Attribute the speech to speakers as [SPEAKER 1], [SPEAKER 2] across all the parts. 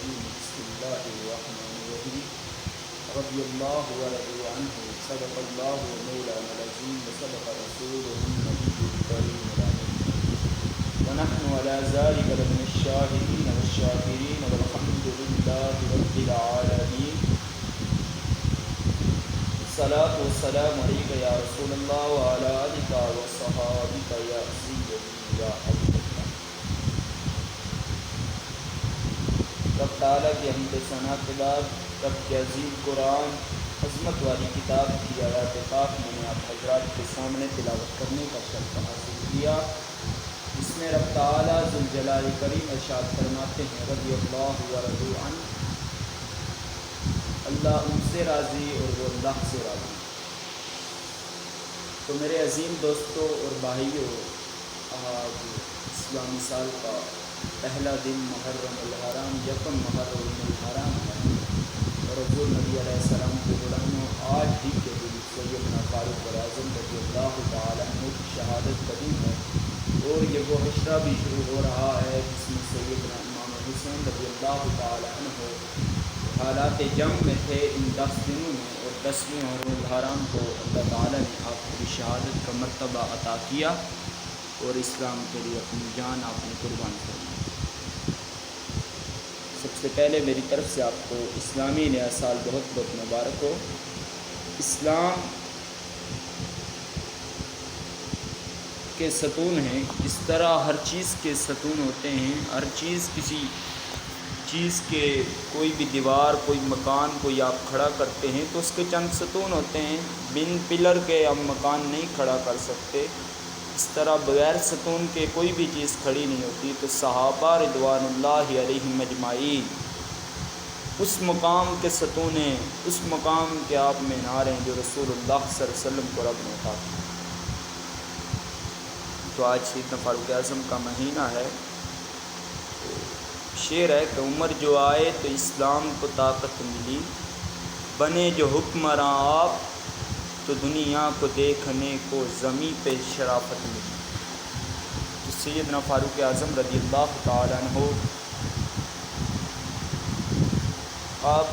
[SPEAKER 1] الرجيم بسم الله الرحمن الرحيم رضي الله ورضي عنه صدق الله مولانا العظيم وصدق رسوله النبي الكريم الأمين ونحن على ذلك لمن الشاهدين والشاكرين والحمد لله رب العالمين الصلاة والسلام عليك يا رسول الله وعلى آلك وصحابك يا سيدي يا حبيب الله. رب تعالیٰ کی حمد و ثنا کے بعد رب کے عظیم قرآن عظمت والی کتاب کی آیات پاک میں نے آپ حضرات کے سامنے تلاوت کرنے کا شرف حاصل کیا. اس میں رب تعالیٰ ذوالجلال کریم ارشاد فرماتے ہیں رضی اللہ ورضوا عنہ، اللہ ان سے راضی اور وہ اللہ سے راضی. تو میرے عظیم دوستوں اور بھائیوں، آج اسلامی سال کا پہلا دن محرم الحرام یکم محرم الحرام ہے اور حضور نبی علیہ السلام کے غلاموں آج ہی کے دن سیدنا فاروق اعظم رضی اللہ تعالیٰ عنہ کی شہادت کا دن ہے. اور یہ وہ حشرہ بھی شروع ہو رہا ہے جس میں سیدنا امام حسین رضی اللہ تعالیٰ عنہ حالات جنگ میں تھے ان 10 دنوں میں، اور 10ویں محرم الحرام کو اللہ تعالیٰ نے آپ کی شہادت کا مرتبہ عطا کیا اور اسلام کے لیے اپنی جان آپ نے قربان کر دی. سب سے پہلے میری طرف سے آپ کو اسلامی نیا سال بہت بہت مبارک ہو. اسلام کے ستون ہیں، جس طرح ہر چیز کے ستون ہوتے ہیں. ہر چیز کسی چیز کے کوئی بھی دیوار، کوئی مکان کوئی آپ کھڑا کرتے ہیں تو اس کے چند ستون ہوتے ہیں. بن پلر کے ہم مکان نہیں کھڑا کر سکتے، اس طرح بغیر ستون کے کوئی بھی چیز کھڑی نہیں ہوتی. تو صحابہ رضوان اللہ علیہم اجمعین اس مقام کے ستون ہیں، اس مقام کے آپ مینار ہیں جو رسول اللہ صلی اللہ علیہ وسلم کو رب نے عطا کیا. تو آج سیدنا فاروق اعظم کا مہینہ ہے. شعر ہے کہ عمر جو آئے تو اسلام کو طاقت ملی، بنے جو حکمراں آپ تو دنیا کو دیکھنے کو زمیں پہ شرافت ملی. تو سیدنا فاروق اعظم رضی اللہ تعالیٰ عنہ آپ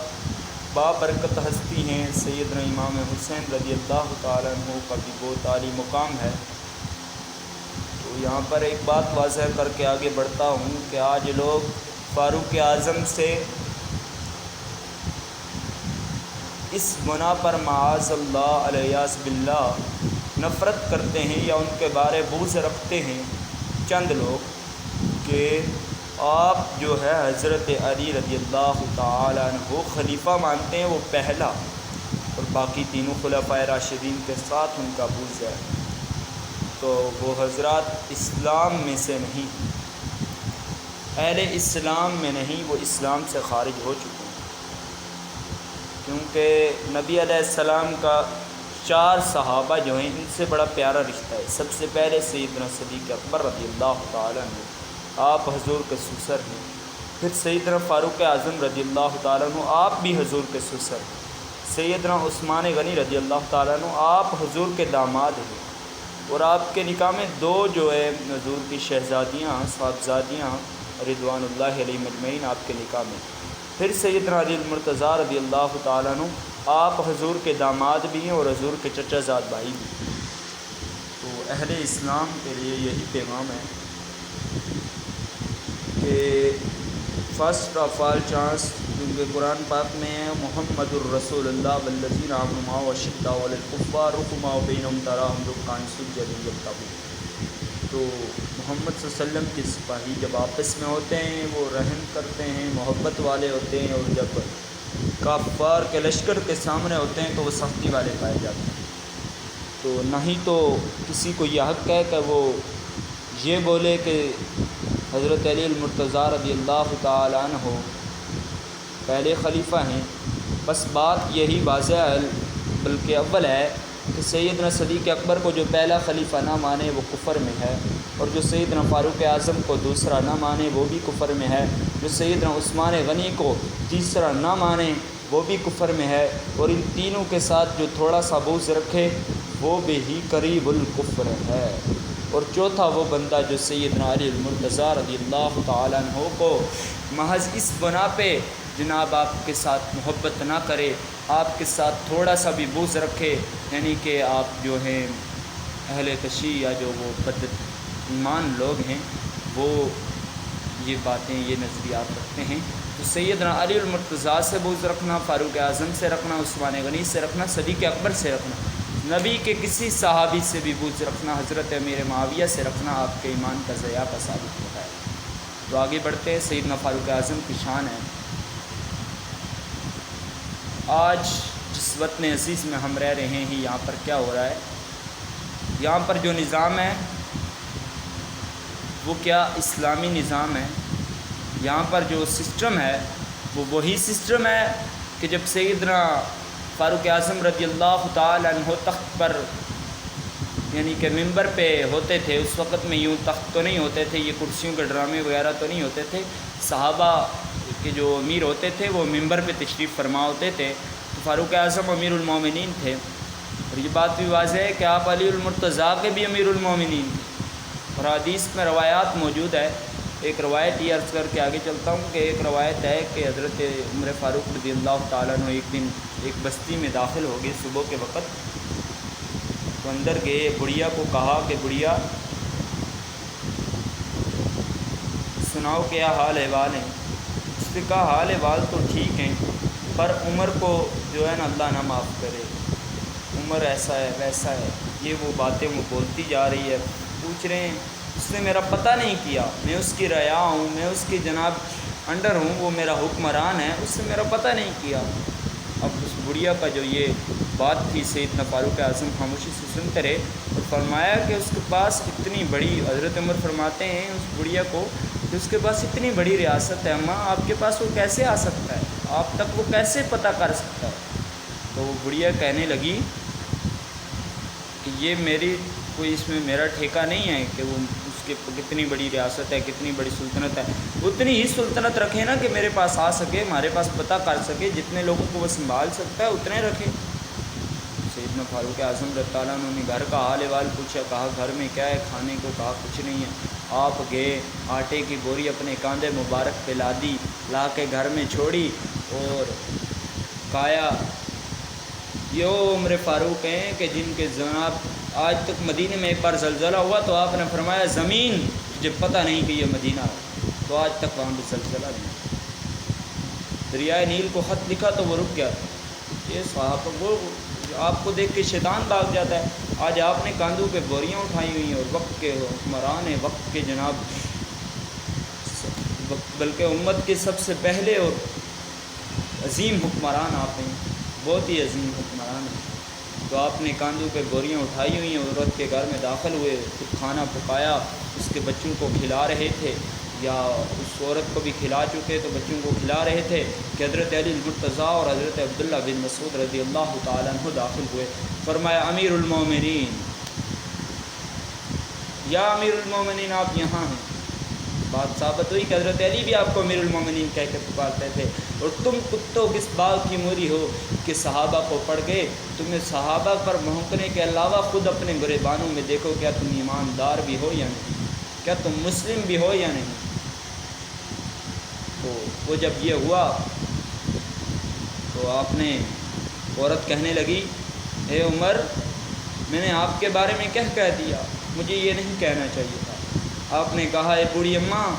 [SPEAKER 1] بابرکت ہستی ہیں. سیدنا امام حسین رضی اللہ تعالیٰ عنہ کا بھی بہت عالی مقام ہے. تو یہاں پر ایک بات واضح کر کے آگے بڑھتا ہوں کہ آج لوگ فاروق اعظم سے اس گناہ پر معاذ اللہ الیاذ باللہ نفرت کرتے ہیں یا ان کے بارے بغض رکھتے ہیں چند لوگ کہ آپ جو ہے حضرت علی رضی اللہ تعالیٰ عنہ خلیفہ مانتے ہیں، وہ پہلا، اور باقی تینوں خلفائے راشدین کے ساتھ ان کا بغض ہے. تو وہ حضرات اسلام میں سے نہیں، اہل اسلام میں نہیں، وہ اسلام سے خارج ہو چکے ہیں. کیونکہ نبی علیہ السلام کا 4 صحابہ جو ہیں ان سے بڑا پیارا رشتہ ہے. سب سے پہلے سیدنا صدیق اکبر رضی اللہ تعالیٰ عنہ، آپ حضور کے سسر ہیں. پھر سیدنا فاروق اعظم رضی اللہ تعالیٰ عنہ، آپ بھی حضور کے سسر ہیں. سیدنا عثمان غنی رضی اللہ تعالیٰ عنہ، آپ حضور کے داماد ہیں. اور آپ کے نکاح میں 2 جو ہے حضور کی شہزادیاں صاحبزادیاں رضوان اللہ علیہ مجمعین آپ کے نکاح میں. پھر سیدنا علی المرتضیٰ رضی اللہ تعالیٰ عنہ، آپ حضور کے داماد بھی ہیں اور حضور کے چچا زاد بھائی بھی. تو اہل اسلام کے لیے یہی پیغام ہے کہ فرسٹ آف آل چانس، کیونکہ قرآن پاک میں ہے محمد الرسول اللہ والذین آمنوا معہ اشداء علی الکفار رحماء بینہم تراہم رکعا سجدا یبتغون. تو محمد صلی اللہ علیہ وسلم کے سپاہی جب آپس میں ہوتے ہیں وہ رحم کرتے ہیں، محبت والے ہوتے ہیں، اور جب کفار کے لشکر کے سامنے ہوتے ہیں تو وہ سختی والے پائے جاتے ہیں. تو نہ ہی تو کسی کو یہ حق ہے کہ وہ یہ بولے کہ حضرت علی المرتضیٰ رضی اللہ تعالیٰ عنہ پہلے خلیفہ ہیں. بس بات یہی واضح ہے، بلکہ اول ہے کہ سیدنا صدیق اکبر کو جو پہلا خلیفہ نہ مانے وہ کفر میں ہے، اور جو سیدنا فاروق اعظم کو دوسرا نہ مانے وہ بھی کفر میں ہے، جو سیدنا عثمان غنی کو تیسرا نہ مانے وہ بھی کفر میں ہے، اور ان تینوں کے ساتھ جو تھوڑا سا بغض رکھے وہ بھی ہی قریب الکفر ہے. اور چوتھا وہ بندہ جو سیدنا علی المرتضیٰ رضی اللہ تعالیٰ عنہ کو محض اس بنا پہ جناب آپ کے ساتھ محبت نہ کرے، آپ کے ساتھ تھوڑا سا بھی بغض رکھے، یعنی کہ آپ جو ہیں اہل تشیع یا جو وہ بد ایمان لوگ ہیں وہ یہ باتیں یہ نظریات رکھتے ہیں، تو سیدنا علی المرتضیٰ سے بغض رکھنا، فاروق اعظم سے رکھنا، عثمان غنی سے رکھنا، صدیق اکبر سے رکھنا، نبی کے کسی صحابی سے بھی بغض رکھنا، حضرت امیر معاویہ سے رکھنا آپ کے ایمان کا ضیاع کا ثابت ہوتا ہے۔ تو آگے بڑھتے ہیں، سیدنا فاروق اعظم کی شان ہے۔ آج جس وطن عزیز میں ہم رہ رہے ہیں یہاں پر کیا ہو رہا ہے؟ یہاں پر جو نظام ہے وہ کیا اسلامی نظام ہے؟ یہاں پر جو سسٹم ہے وہ وہی سسٹم ہے کہ جب سیدنا فاروق اعظم رضی اللہ تعالی عنہ تخت پر یعنی کہ ممبر پہ ہوتے تھے، اس وقت میں یوں تخت تو نہیں ہوتے تھے، یہ کرسیوں کے ڈرامے وغیرہ تو نہیں ہوتے تھے، صحابہ کے جو امیر ہوتے تھے وہ ممبر پہ تشریف فرما ہوتے تھے، تو فاروق اعظم امیر المومنین تھے، اور یہ بات بھی واضح ہے کہ آپ علی المرتضیٰ کے بھی امیر المومنین تھے، اور حدیث میں روایات موجود ہے۔ ایک روایت یہ عرض کر کے آگے چلتا ہوں کہ ایک روایت ہے کہ حضرت عمر فاروق رضی اللہ تعالیٰ عنہ ایک دن ایک بستی میں داخل ہو گئے صبح کے وقت، تو اندر گئے، بڑھیا کو کہا کہ بڑھیا سناؤ کیا حال احوال ہیں؟ اس نے کہا حال احوال تو ٹھیک ہیں، پر عمر کو جو ہے نا اللہ نہ معاف کرے، عمر ایسا ہے ویسا ہے، یہ وہ باتیں وہ بولتی جا رہی ہے، پوچھ رہے ہیں اس نے میرا پتہ نہیں کیا، میں اس کی رعایا ہوں، میں اس کی جناب انڈر ہوں، وہ میرا حکمران ہے، اس نے میرا پتہ نہیں کیا۔ اب اس بڑھیا کا جو یہ بات تھی سیدنا فاروق اعظم خاموشی سے سنتے رہے، اور فرمایا کہ اس کے پاس اتنی بڑی، حضرت عمر فرماتے ہیں اس بڑھیا کو کہ اس کے پاس اتنی بڑی ریاست ہے، اماں آپ کے پاس وہ کیسے آ سکتا ہے، آپ تک وہ کیسے پتہ کر سکتا ہے؟ تو وہ بڑھیا کہنے لگی کہ یہ میری کوئی اس میں میرا ٹھیکہ نہیں ہے کہ وہ اس کے کتنی بڑی ریاست ہے، کتنی بڑی سلطنت ہے، اتنی ہی سلطنت رکھے نا کہ میرے پاس آ سکے، ہمارے پاس پتہ کر سکے، جتنے لوگوں کو وہ سنبھال سکتا ہے اتنے رکھے۔ سیدنا فاروق اعظم رضی اللہ عنہ نے گھر کا حال احوال پوچھا، کہا گھر میں کیا ہے کھانے کو؟ کہا کچھ نہیں ہے۔ آپ گئے، آٹے کی بوری اپنے کاندھے مبارک پہ لا دی، لا کے گھر میں چھوڑی اور کھایا۔ یہ عمر فاروق ہیں کہ جن کے جناب آج تک مدینے میں ایک بار زلزلہ ہوا تو آپ نے فرمایا زمین تجھے پتہ نہیں کہ یہ مدینہ ہے، تو آج تک وہاں پہ زلزلہ نہیں۔ دریائے نیل کو خط لکھا تو وہ رک گیا، یہ صحابہ وہ آپ کو دیکھ کے شیطان بھاگ جاتا ہے۔ آج آپ نے کاندھوں پہ بوریاں اٹھائی ہوئی ہیں، اور وقت کے حکمران ہیں، وقت کے جناب بلکہ امت کے سب سے پہلے اور عظیم حکمران آپ ہیں، بہت ہی عظیم حکمران ہیں، تو آپ نے کاندھوں پہ بوریاں اٹھائی ہوئی ہیں، عورت کے گھر میں داخل ہوئے، خود کھانا پکایا، اس کے بچوں کو کھلا رہے تھے، یا اس عورت کو بھی کھلا چکے تو بچوں کو کھلا رہے تھے کہ حضرت علی المرتضیٰ اور حضرت عبداللہ بن مسعود رضی اللہ تعالیٰ عنہ داخل ہوئے۔ فرمایا امیر المومنین، یا امیر المومنین آپ یہاں ہیں۔ بات ثابت ہوئی کہ حضرت علی بھی آپ کو امیر المومنین کہہ کے پکارتے تھے، اور تم کتوں کس بات کی موری ہو کہ صحابہ کو پڑھ گئے، تمہیں صحابہ پر بھونکنے کے علاوہ خود اپنے گریبانوں میں دیکھو، کیا تم ایماندار بھی ہو یا نہیں، کیا تم مسلم بھی ہو یا نہیں۔ تو وہ جب یہ ہوا تو آپ نے عورت کہنے لگی اے عمر، میں نے آپ کے بارے میں کیا کہہ دیا، مجھے یہ نہیں کہنا چاہیے تھا۔ آپ نے کہا اے بوڑھی اماں،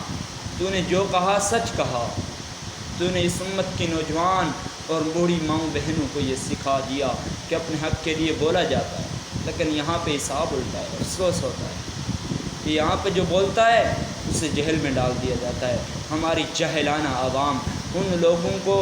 [SPEAKER 1] تو نے جو کہا سچ کہا، تو نے اس امت کی نوجوان اور بوڑھی ماؤں بہنوں کو یہ سکھا دیا کہ اپنے حق کے لیے بولا جاتا ہے، لیکن یہاں پہ حساب الٹا ہے، افسوس ہوتا ہے کہ یہاں پہ جو بولتا ہے اسے جہل میں ڈال دیا جاتا ہے۔ ہماری جاہلانہ عوام ان لوگوں کو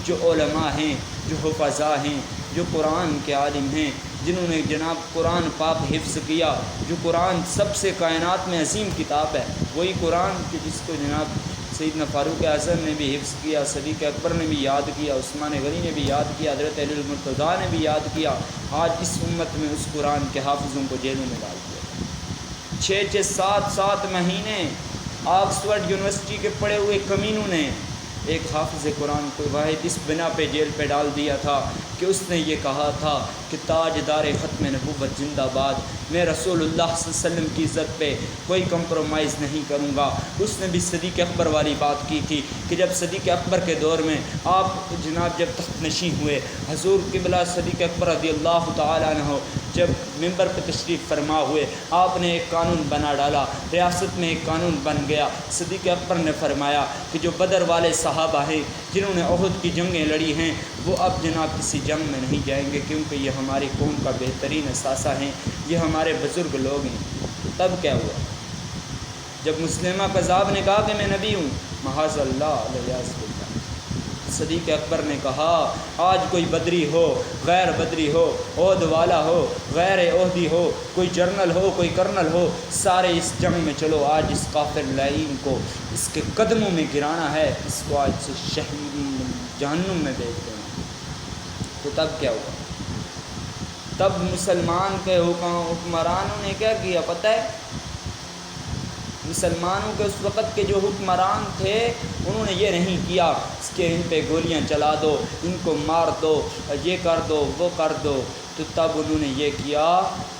[SPEAKER 1] جو علماء ہیں، جو حفظاء ہیں، جو قرآن کے عالم ہیں، جنہوں نے جناب قرآن پاک حفظ کیا، جو قرآن سب سے کائنات میں عظیم کتاب ہے، وہی قرآن کہ جس کو جناب سیدنا فاروق اعظم نے بھی حفظ کیا، صدیق اکبر نے بھی یاد کیا، عثمان غنی نے بھی یاد کیا، حضرت علی المرتضیٰ نے بھی یاد کیا، آج اس امت میں اس قرآن کے حافظوں کو جیلوں میں ڈال دیا۔ 6-7 مہینے آکسفورڈ یونیورسٹی کے پڑھے ہوئے کمینوں نے ایک حافظ قرآن کو واحد اس بنا پہ جیل پہ ڈال دیا تھا کہ اس نے یہ کہا تھا کہ تاجدار ختم نبوت زندہ باد، میں رسول اللہ صلی اللہ علیہ وسلم کی عزت پہ کوئی کمپرومائز نہیں کروں گا۔ اس نے بھی صدیق اکبر والی بات کی تھی کہ جب صدیق اکبر کے دور میں آپ جناب جب تخت نشین ہوئے، حضور قبلہ صدیق اکبر رضی اللہ تعالیٰ عنہ جب ممبر پہ تشریف فرما ہوئے، آپ نے ایک قانون بنا ڈالا، ریاست میں ایک قانون بن گیا۔ صدیق اکبر نے فرمایا کہ جو بدر والے صحابہ ہیں جنہوں نے احد کی جنگیں لڑی ہیں، وہ اب جناب کسی جنگ میں نہیں جائیں گے، کیونکہ یہ ہماری قوم کا بہترین اثاثہ ہیں، یہ ہمارے بزرگ لوگ ہیں۔ تب کیا ہوا؟ جب مسلمہ کذاب نے کہا کہ میں نبی ہوں، معاذ اللہ علیہ وسلم، صدیق اکبر نے کہا آج کوئی بدری ہو، غیر بدری ہو، عہد والا ہو، غیر عہدی ہو، کوئی جرنل ہو، کوئی کرنل ہو، سارے اس جنگ میں چلو، آج اس کافر لعین کو اس کے قدموں میں گرانا ہے، اس کو آج سے شہید جہنم میں بھیج دینا۔ تو تب کیا ہوا؟ تب مسلمان کے حکمرانوں نے کیا کیا پتہ ہے؟ مسلمانوں کے اس وقت کے جو حکمران تھے انہوں نے یہ نہیں کیا کہ ان پہ گولیاں چلا دو، ان کو مار دو، یہ کر دو، وہ کر دو۔ تو تب انہوں نے یہ کیا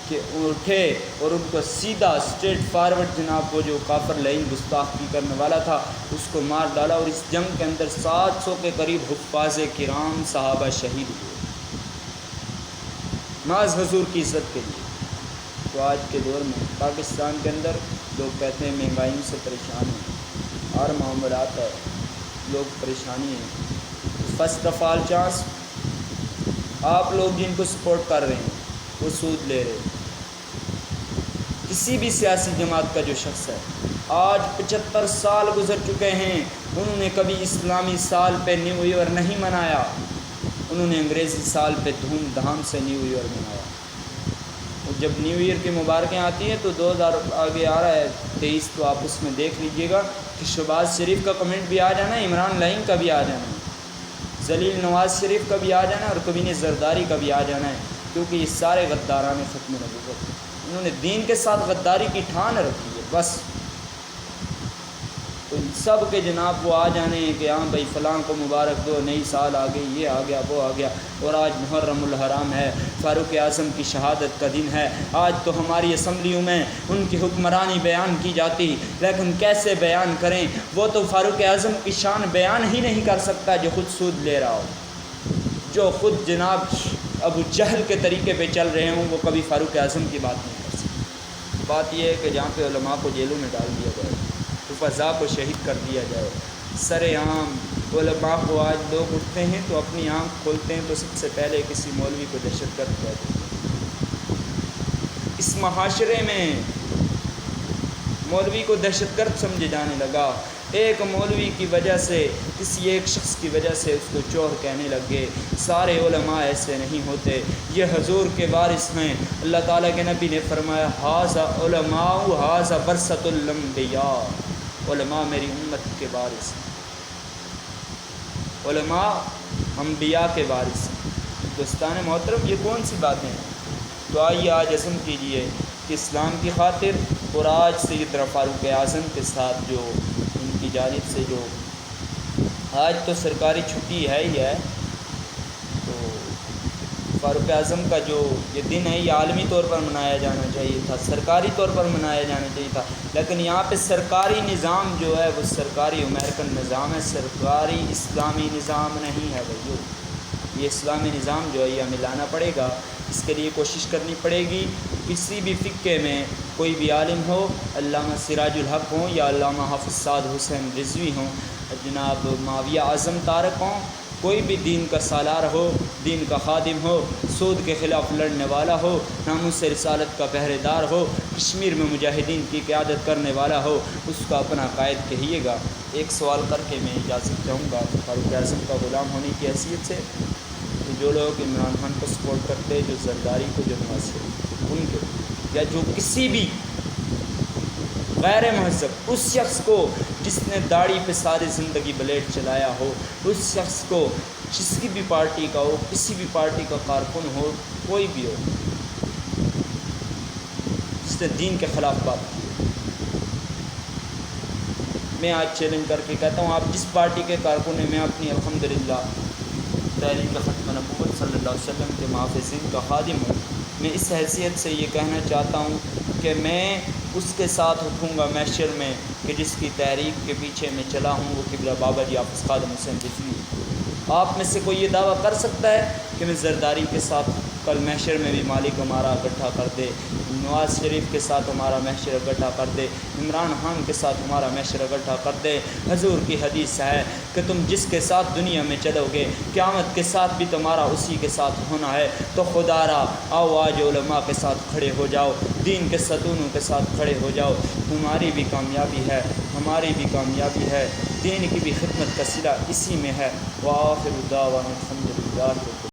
[SPEAKER 1] کہ اٹھے اور ان کو سیدھا اسٹریٹ فارورڈ جناب وہ جو کافر لعین گستاخی کرنے والا تھا اس کو مار ڈالا، اور اس جنگ کے اندر 700 کے قریب حفاظ کرام صحابہ شہید ہوئے محض حضور کی عزت کے لیے۔ تو آج کے دور میں پاکستان کے اندر لوگ کہتے ہیں مہنگائی سے پریشان ہیں، اور معاملات ہے، لوگ پریشانی ہیں۔ فرسٹ آف آل چانس آپ لوگ جن کو سپورٹ کر رہے ہیں وہ سود لے رہے ہیں۔ کسی بھی سیاسی جماعت کا جو شخص ہے، آج 75 سال گزر چکے ہیں، انہوں نے کبھی اسلامی سال پہ نیو ایئر نہیں منایا، انہوں نے انگریزی سال پہ دھوم دھام سے نیو ایئر منایا۔ جب نیو ایئر کی مبارکیں آتی ہیں تو 2000 آگے آ رہا ہے 23، تو آپ اس میں دیکھ لیجئے گا کہ شہباز شریف کا کمنٹ بھی آ جانا ہے، عمران لعین کا بھی آ جانا ہے، ذلیل نواز شریف کا بھی آ جانا ہے، اور کبھی زرداری کا بھی آ جانا ہے، کیونکہ یہ سارے غداران ختم نبوت، انہوں نے دین کے ساتھ غداری کی ٹھان رکھی ہے بس۔ تو سب کے جناب وہ آ جانے ہیں کہ ہاں بھائی فلاں کو مبارک دو، نئی سال آ گئی، یہ آ گیا، وہ آ گیا، اور آج محرم الحرام ہے، فاروق اعظم کی شہادت کا دن ہے، آج تو ہماری اسمبلیوں میں ان کی حکمرانی بیان کی جاتی، لیکن کیسے بیان کریں؟ وہ تو فاروق اعظم کی شان بیان ہی نہیں کر سکتا جو خود سود لے رہا ہو، جو خود جناب ابو جہل کے طریقے پہ چل رہے ہوں، وہ کبھی فاروق اعظم کی بات نہیں کر سکتے۔ بات یہ ہے کہ جہاں پہ علماء کو جیلوں میں ڈال دیا جائے، فضا کو شہید کر دیا جائے، سر عام علماء کو آج لوگ اٹھتے ہیں تو اپنی آنکھ کھولتے ہیں تو سب سے پہلے کسی مولوی کو دہشت گرد کہتے ہیں۔ اس معاشرے میں مولوی کو دہشت گرد سمجھے جانے لگا، ایک مولوی کی وجہ سے، کسی ایک شخص کی وجہ سے اس کو چور کہنے لگ گئے۔ سارے علماء ایسے نہیں ہوتے، یہ حضور کے وارث ہیں۔ اللہ تعالیٰ کے نبی نے فرمایا ھذا علماء ھذا ورثۃ الانبیاء، علماء میری امت کے وارث ہیں، علماء انبیاء کے وارث ہیں۔ دوستان محترم، یہ کون سی باتیں ہیں؟ تو آئیے آج عزم کیجئے کہ اسلام کی خاطر، اور آج سیدنا فاروق اعظم کے ساتھ جو ان کی جانب سے جو آج تو سرکاری چھٹی ہے ہی ہے، تو فاروق اعظم کا جو یہ دن ہے یہ عالمی طور پر منایا جانا چاہیے تھا، سرکاری طور پر منایا جانا چاہیے تھا، لیکن یہاں پہ سرکاری نظام جو ہے وہ سرکاری امریکن نظام ہے، سرکاری اسلامی نظام نہیں ہے بھائیو۔ یہ اسلامی نظام جو ہے یہ ہمیں لانا پڑے گا، اس کے لیے کوشش کرنی پڑے گی۔ کسی بھی فقہ میں کوئی بھی عالم ہو، علامہ سراج الحق ہوں یا علامہ حافظ سعد حسین رضوی ہوں، جناب معاویہ اعظم طارق ہوں، کوئی بھی دین کا سالار ہو، دین کا خادم ہو، سود کے خلاف لڑنے والا ہو، ناموس رسالت کا پہرے دار ہو، کشمیر میں مجاہدین کی قیادت کرنے والا ہو، اس کا اپنا قائد کہیے گا۔ ایک سوال کر کے میں اجازت چاہوں گا فاروق اعظم کا غلام ہونے کی حیثیت سے، کہ جو لوگ عمران خان کو سپورٹ کرتے، جو زرداری کو، جو نواز شریف ان کے، یا جو کسی بھی غیر مہذب اس شخص کو جس نے داڑھی پہ ساری زندگی بلیڈ چلایا ہو، اس شخص کو کسی بھی پارٹی کا ہو، کسی بھی پارٹی کا کارکن ہو، کوئی بھی ہو، جس نے دین کے خلاف بات کی، میں آج چیلنج کر کے کہتا ہوں، آپ جس پارٹی کے کارکن ہیں، میں اپنی الحمدللہ تحریک ختم نبوت صلی اللہ علیہ وسلم کے محافظین کا خادم ہوں۔ میں اس حیثیت سے یہ کہنا چاہتا ہوں کہ میں اس کے ساتھ اٹھوں گا محشر میں کہ جس کی تحریک کے پیچھے میں چلا ہوں، وہ قبلہ بابا جی حافظ خادم حسین رضوی۔ آپ میں سے کوئی یہ دعویٰ کر سکتا ہے کہ میں زرداری کے ساتھ کل محشر میں بھی مالک ہمارا اکٹھا کر دے، نواز شریف کے ساتھ ہمارا محشر اکٹھا کر دے، عمران خان کے ساتھ ہمارا محشر اکٹھا کر دے؟ حضور کی حدیث ہے کہ تم جس کے ساتھ دنیا میں چلو گے، قیامت کے ساتھ بھی تمہارا اسی کے ساتھ ہونا ہے۔ تو خدا را آؤ آج علماء کے ساتھ کھڑے ہو جاؤ، دین کے ستونوں کے ساتھ کھڑے ہو جاؤ۔ تمہاری بھی کامیابی ہے، ہماری بھی کامیابی ہے، دین کی بھی خدمت کا صلہ اسی میں ہے۔ وآخر دعوانا الحمدللہ۔